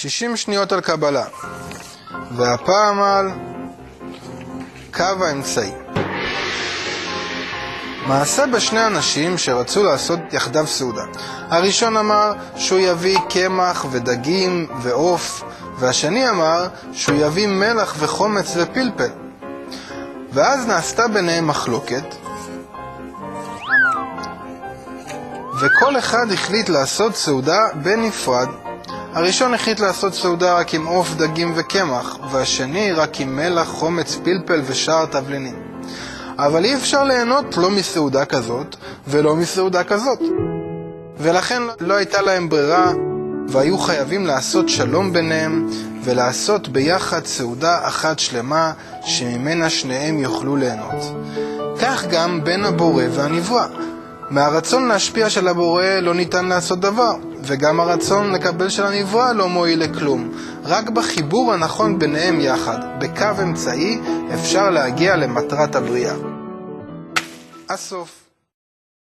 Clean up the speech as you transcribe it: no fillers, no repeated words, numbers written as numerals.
60 שניות על קבלה, והפעם על קו האמצעי. מעשה בשני אנשים שרצו לעשות יחדיו סעודה. הראשון אמר שהוא יביא קמח ודגים ועוף, והשני אמר שהוא יביא מלח וחומץ ופלפל. ואז נעשתה ביניהם מחלוקת, וכל אחד החליט לעשות סעודה בנפרד. הראשון החליט לעשות סעודה רק עם עוף, דגים וקמח, והשני רק עם מלח, חומץ, פלפל ושאר תבלינים. אבל אי אפשר ליהנות לא מסעודה כזאת ולא מסעודה כזאת. ולכן לא הייתה להם ברירה, והיו חייבים לעשות שלום ביניהם ולעשות ביחד סעודה אחת שלמה שממנה שניהם יוכלו ליהנות. כך גם בין הבורא והנברא. מהרצון להשפיע של הבורא לא ניתן לעשות דבר, וגם הרצון לקבל של הנברא לא מועיל לכלום. רק בחיבור הנכון ביניהם יחד, בקו אמצעי, אפשר להגיע למטרת הבריאה. הסוף.